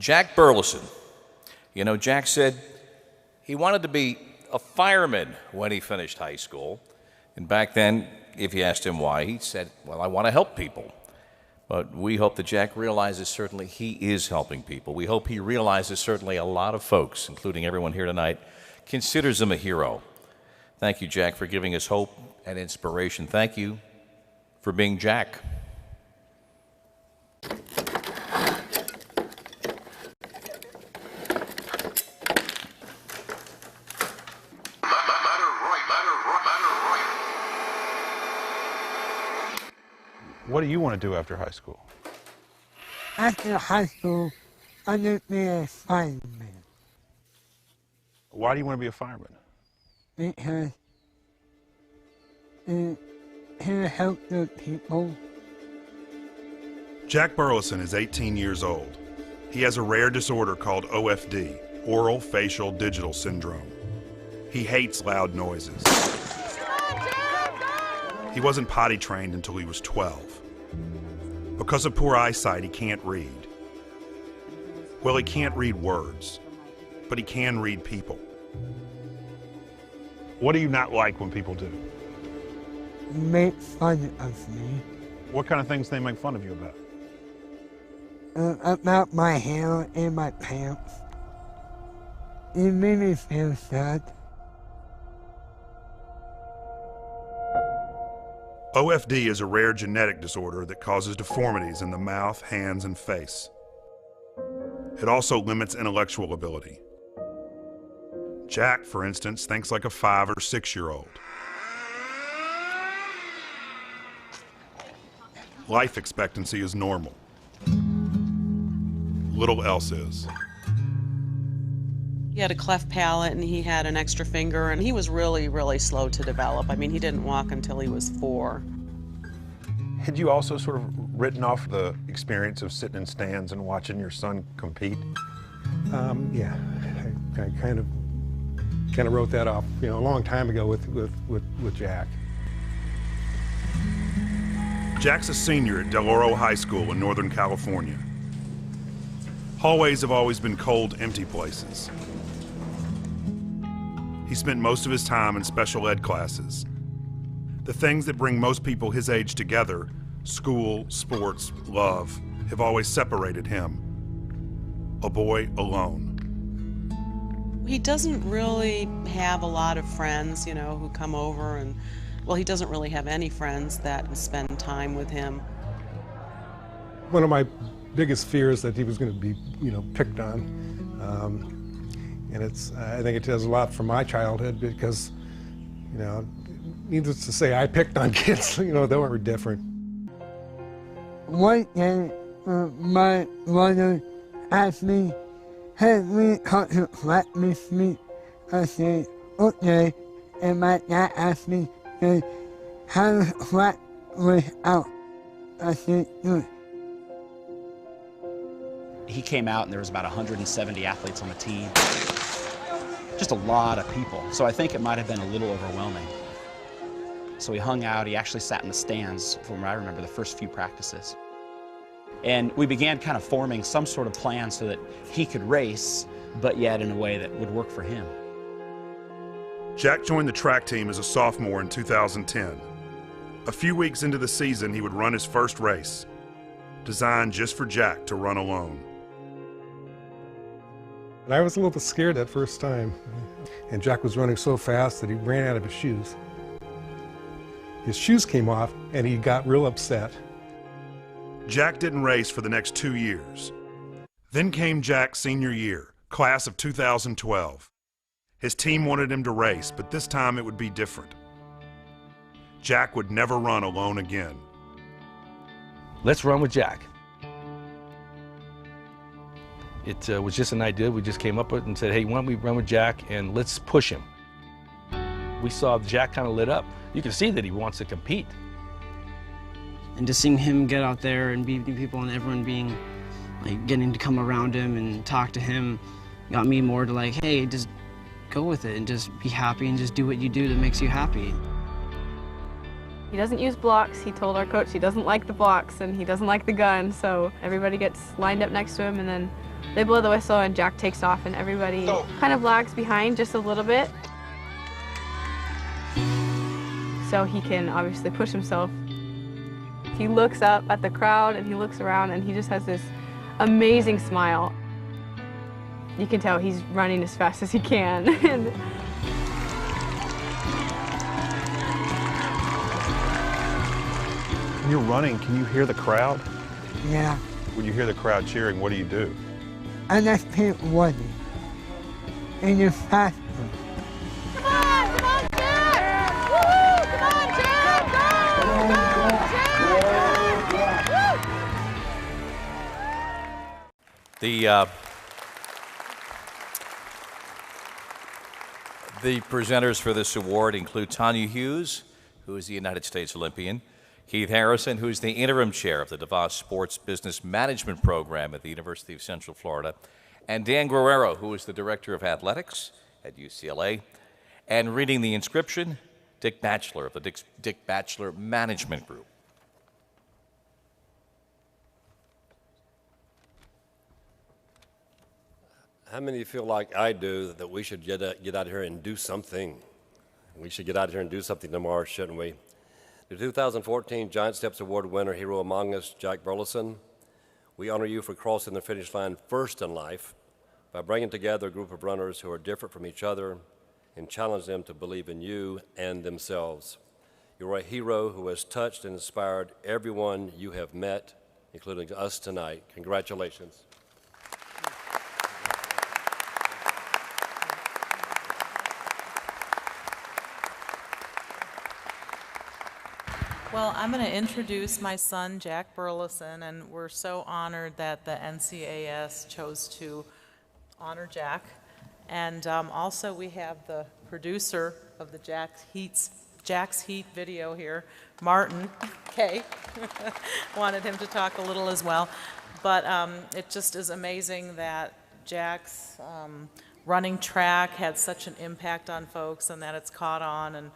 Jack Burleson. You know, Jack said he wanted to be a fireman when he finished high school. And back then, if you asked him why, he said, well, I want to help people. But we hope that Jack realizes certainly he is helping people. We hope he realizes certainly a lot of folks, including everyone here tonight, considers him a hero. Thank you, Jack, for giving us hope and inspiration. Thank you for being Jack. What do you want to do after high school? After high school, I want to be a fireman. Why do you want to be a fireman? Because it helps the people. Jack Burleson is 18 years old. He has a rare disorder called OFD, Oral Facial Digital Syndrome. He hates loud noises. He wasn't potty trained until he was 12. Because of poor eyesight, he can't read. Well, he can't read words, but he can read people. What do you not like when people do? Make fun of me. What kind of things they make fun of you about? About my hair and my pants. It made me feel sad. OFD is a rare genetic disorder that causes deformities in the mouth, hands, and face. It also limits intellectual ability. Jack, for instance, thinks like a 5 or 6-year-old. Life expectancy is normal. Little else is. He had a cleft palate and he had an extra finger, and he was really, really slow to develop. I mean, he didn't walk until he was 4. Had you also sort of written off the experience of sitting in stands and watching your son compete? Yeah, I kind of wrote that off, a long time ago with Jack. Jack's a senior at Del Oro High School in Northern California. Hallways have always been cold, empty places. He spent most of his time in special ed classes. The things that bring most people his age together, school, sports, love, have always separated him. A boy alone. He doesn't really have a lot of friends, who come over and, well, he doesn't really have any friends that spend time with him. One of my biggest fears that he was going to be, picked on. And I think it does a lot for my childhood because, needless to say, I picked on kids, that were different. One day, my mother asked me, "Have we got to flat this week?" I said, "Okay." And my dad asked me, "How to flat without?" I said, "Good." He came out and there was about 170 athletes on the team. Just a lot of people. So I think it might have been a little overwhelming. So he hung out, he actually sat in the stands from what I remember the first few practices. And we began kind of forming some sort of plan so that he could race, but yet in a way that would work for him. Jack joined the track team as a sophomore in 2010. A few weeks into the season, he would run his first race, designed just for Jack to run alone. And I was a little bit scared that first time. And Jack was running so fast that he ran out of his shoes. His shoes came off and he got real upset. Jack didn't race for the next 2 years. Then came Jack's senior year, class of 2012. His team wanted him to race, but this time it would be different. Jack would never run alone again. Let's run with Jack. It was just an idea we just came up with and said, hey, why don't we run with Jack and let's push him. We saw Jack kind of lit up. You can see that he wants to compete. And just seeing him get out there and beating people and everyone being, getting to come around him and talk to him got me more to hey, just go with it and just be happy and just do what you do that makes you happy. He doesn't use blocks. He told our coach he doesn't like the blocks and he doesn't like the gun, so everybody gets lined up next to him and then they blow the whistle and Jack takes off and everybody kind of lags behind just a little bit. So he can obviously push himself. He looks up at the crowd and he looks around and he just has this amazing smile. You can tell he's running as fast as he can. When you're running, can you hear the crowd? Yeah. When you hear the crowd cheering, what do you do? I just keep running. And you're faster. Come on, Jack! Woo-hoo! Come on, Jack! Go! The presenters for this award include Tanya Hughes, who is the United States Olympian, Keith Harrison, who is the interim chair of the DeVos Sports Business Management Program at the University of Central Florida, and Dan Guerrero, who is the director of athletics at UCLA, and reading the inscription, Dick Batchelor of the Dick Batchelor Management Group. How many of you feel like I do that we should get out here and do something? We should get out here and do something tomorrow, shouldn't we? The 2014 Giant Steps Award winner, hero among us, Jack Burleson, we honor you for crossing the finish line first in life by bringing together a group of runners who are different from each other and challenge them to believe in you and themselves. You're a hero who has touched and inspired everyone you have met, including us tonight. Congratulations. Well, I'm going to introduce my son, Jack Burleson, and we're so honored that the NCAS chose to honor Jack. And also we have the producer of the Jack's Heat video here, Martin K. Wanted him to talk a little as well. But it just is amazing that Jack's running track had such an impact on folks and that it's caught on, and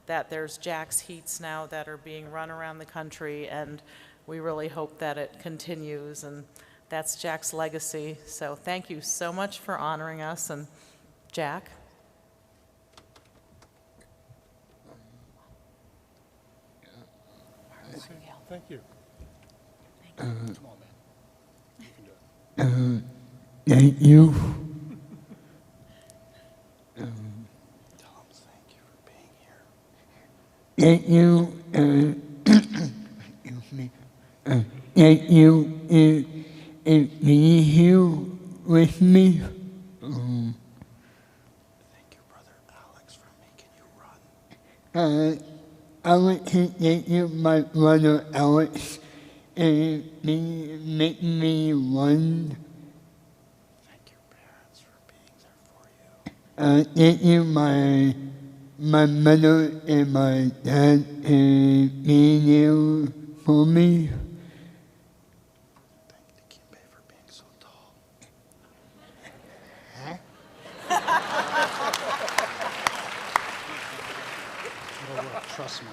that there's Jack's Heats now that are being run around the country, and we really hope that it continues, and that's Jack's legacy. So thank you so much for honoring us, and Jack. Thank you. Come on, man. Thank you. Thank you, excuse me. Thank you in being here with me. Thank you, Brother Alex, for making you run. I want to thank you, my brother Alex, and making me run. Thank you, parents, for being there for you. Thank you, my mother and my dad, and being there for me. Thank you, Kimbe, for being so tall. It'll work, trust me.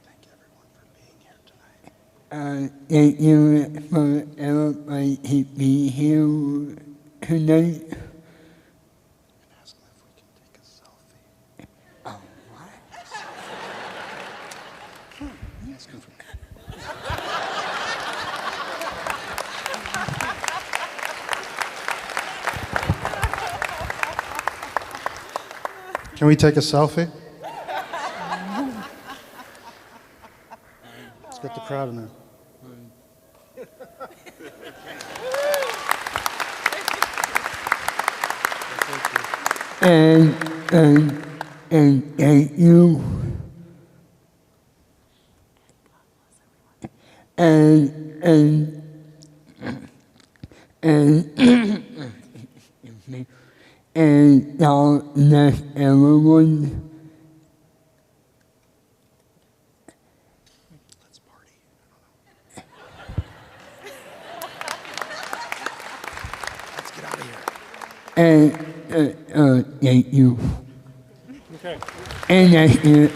Thank you, everyone, for being here tonight. Thank you for everybody to be here tonight. Can we take a selfie? Let's get the crowd in there. And thank you. Excuse me. And God bless everyone. Let's party. Let's get out of here. Thank you. Okay. And that's it.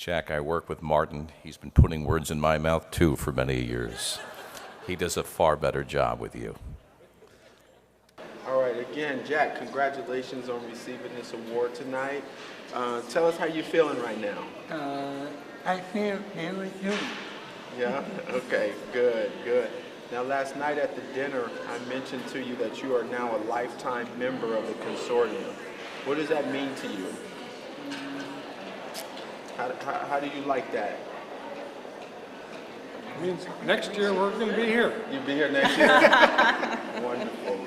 Jack, I work with Martin. He's been putting words in my mouth, too, for many years. He does a far better job with you. All right, again, Jack, congratulations on receiving this award tonight. Tell us how you're feeling right now. I feel very good. Yeah? Okay, good, good. Now, last night at the dinner, I mentioned to you that you are now a lifetime member of the consortium. What does that mean to you? How do you like that? It means next year we're going to be here. You'll be here next year? Wonderful.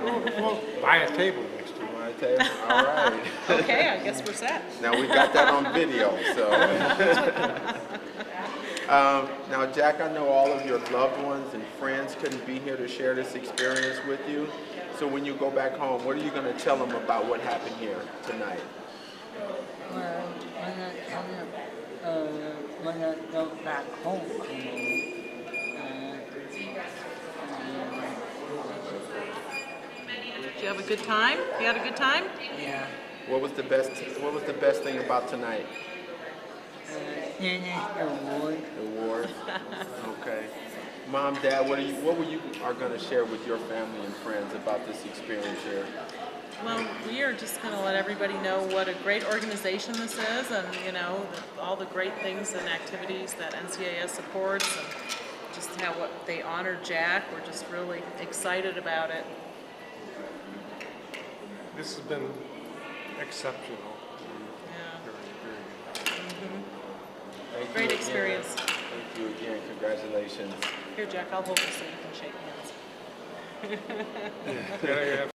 We'll buy a table next year. Buy a table? All right. Okay, I guess we're set. Now, we got that on video, so. Now, Jack, I know all of your loved ones and friends couldn't be here to share this experience with you. So when you go back home, what are you going to tell them about what happened here tonight? Well, when I go back home, Did you have a good time? You had a good time? yeah, What was the best thing about tonight? getting the award. The award? Okay. Mom, Dad, what were you going to share with your family and friends about this experience here? Well, we are just going to let everybody know what a great organization this is, and all the great things and activities that NCAS supports, and just how they honor Jack. We're just really excited about it. This has been exceptional. Great experience. Thank you again. Congratulations. Here, Jack, I'll hold this so you can shake hands. Yeah,